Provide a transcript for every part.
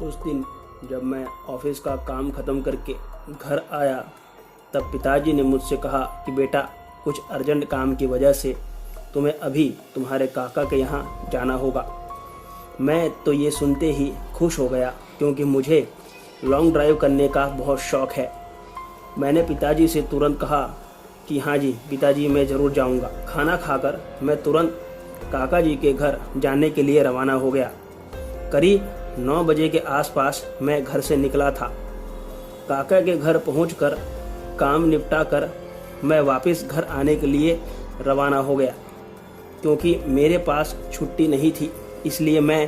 उस दिन जब मैं ऑफिस का काम ख़त्म करके घर आया तब पिताजी ने मुझसे कहा कि बेटा कुछ अर्जेंट काम की वजह से तुम्हें अभी तुम्हारे काका के यहाँ जाना होगा। मैं तो ये सुनते ही खुश हो गया क्योंकि मुझे लॉन्ग ड्राइव करने का बहुत शौक़ है। मैंने पिताजी से तुरंत कहा कि हाँ जी पिताजी मैं ज़रूर जाऊँगा। खाना खाकर मैं तुरंत काका जी के घर जाने के लिए रवाना हो गया। करीब 9 बजे के आसपास मैं घर से निकला था। काका के घर पहुंचकर काम निपटा कर मैं वापस घर आने के लिए रवाना हो गया। क्योंकि मेरे पास छुट्टी नहीं थी इसलिए मैं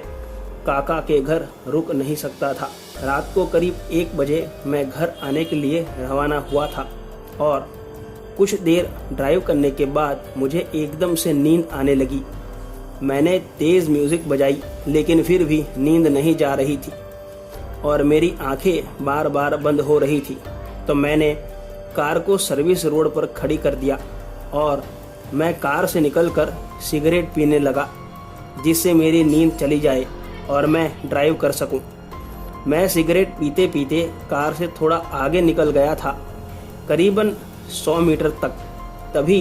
काका के घर रुक नहीं सकता था। रात को करीब 1 बजे मैं घर आने के लिए रवाना हुआ था और कुछ देर ड्राइव करने के बाद मुझे एकदम से नींद आने लगी। मैंने तेज़ म्यूज़िक बजाई लेकिन फिर भी नींद नहीं जा रही थी और मेरी आंखें बार बार बंद हो रही थी। तो मैंने कार को सर्विस रोड पर खड़ी कर दिया और मैं कार से निकलकर सिगरेट पीने लगा जिससे मेरी नींद चली जाए और मैं ड्राइव कर सकूं। मैं सिगरेट पीते पीते कार से थोड़ा आगे निकल गया था, करीबन 100 मीटर तक। तभी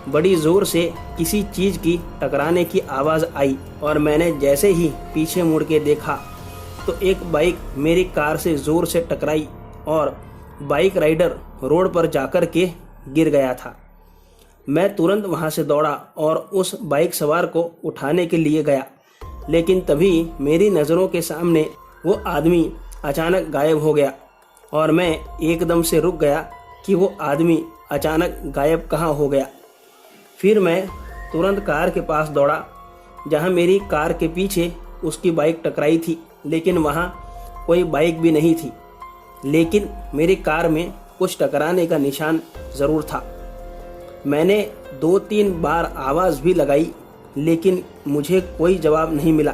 बड़ी ज़ोर से किसी चीज़ की टकराने की आवाज़ आई और मैंने जैसे ही पीछे मुड़ के देखा तो एक बाइक मेरी कार से ज़ोर से टकराई और बाइक राइडर रोड पर जाकर के गिर गया था। मैं तुरंत वहां से दौड़ा और उस बाइक सवार को उठाने के लिए गया, लेकिन तभी मेरी नज़रों के सामने वो आदमी अचानक गायब हो गया और मैं एकदम से रुक गया कि वो आदमी अचानक गायब कहाँ हो गया। फिर मैं तुरंत कार के पास दौड़ा जहाँ मेरी कार के पीछे उसकी बाइक टकराई थी, लेकिन वहाँ कोई बाइक भी नहीं थी। लेकिन मेरी कार में कुछ टकराने का निशान ज़रूर था। मैंने 2-3 बार आवाज़ भी लगाई लेकिन मुझे कोई जवाब नहीं मिला,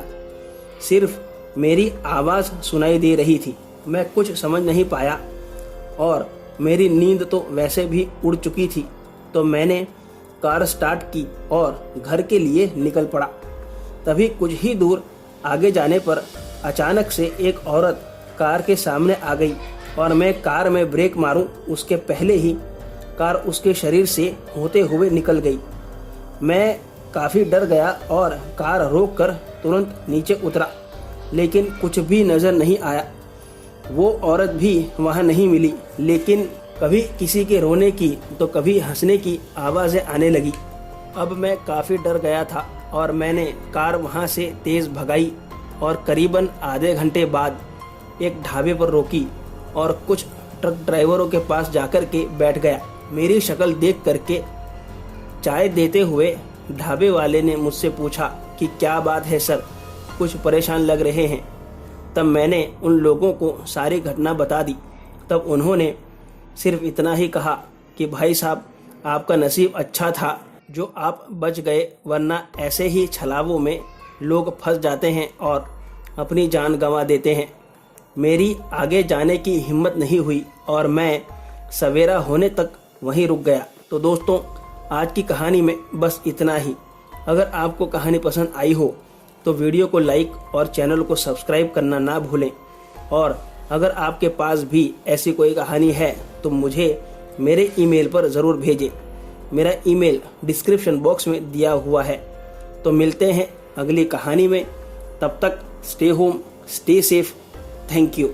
सिर्फ मेरी आवाज़ सुनाई दे रही थी। मैं कुछ समझ नहीं पाया और मेरी नींद तो वैसे भी उड़ चुकी थी। तो मैंने कार स्टार्ट की और घर के लिए निकल पड़ा। तभी कुछ ही दूर आगे जाने पर अचानक से एक औरत कार के सामने आ गई और मैं कार में ब्रेक मारूं उसके पहले ही कार उसके शरीर से होते हुए निकल गई। मैं काफ़ी डर गया और कार रोककर तुरंत नीचे उतरा, लेकिन कुछ भी नज़र नहीं आया। वो औरत भी वहाँ नहीं मिली, लेकिन कभी किसी के रोने की तो कभी हंसने की आवाज़ें आने लगी। अब मैं काफ़ी डर गया था और मैंने कार वहाँ से तेज़ भगाई और करीबन आधे घंटे बाद एक ढाबे पर रोकी और कुछ ट्रक ड्राइवरों के पास जाकर के बैठ गया। मेरी शक्ल देख करके चाय देते हुए ढाबे वाले ने मुझसे पूछा कि क्या बात है सर, कुछ परेशान लग रहे हैं। तब मैंने उन लोगों को सारी घटना बता दी। तब उन्होंने सिर्फ इतना ही कहा कि भाई साहब आपका नसीब अच्छा था जो आप बच गए, वरना ऐसे ही छलावों में लोग फंस जाते हैं और अपनी जान गंवा देते हैं। मेरी आगे जाने की हिम्मत नहीं हुई और मैं सवेरा होने तक वहीं रुक गया। तो दोस्तों आज की कहानी में बस इतना ही। अगर आपको कहानी पसंद आई हो तो वीडियो को लाइक और चैनल को सब्सक्राइब करना ना भूलें। और अगर आपके पास भी ऐसी कोई कहानी है तो मुझे मेरे ईमेल पर ज़रूर भेजें। मेरा ईमेल डिस्क्रिप्शन बॉक्स में दिया हुआ है। तो मिलते हैं अगली कहानी में। तब तक stay home, stay safe. Thank you.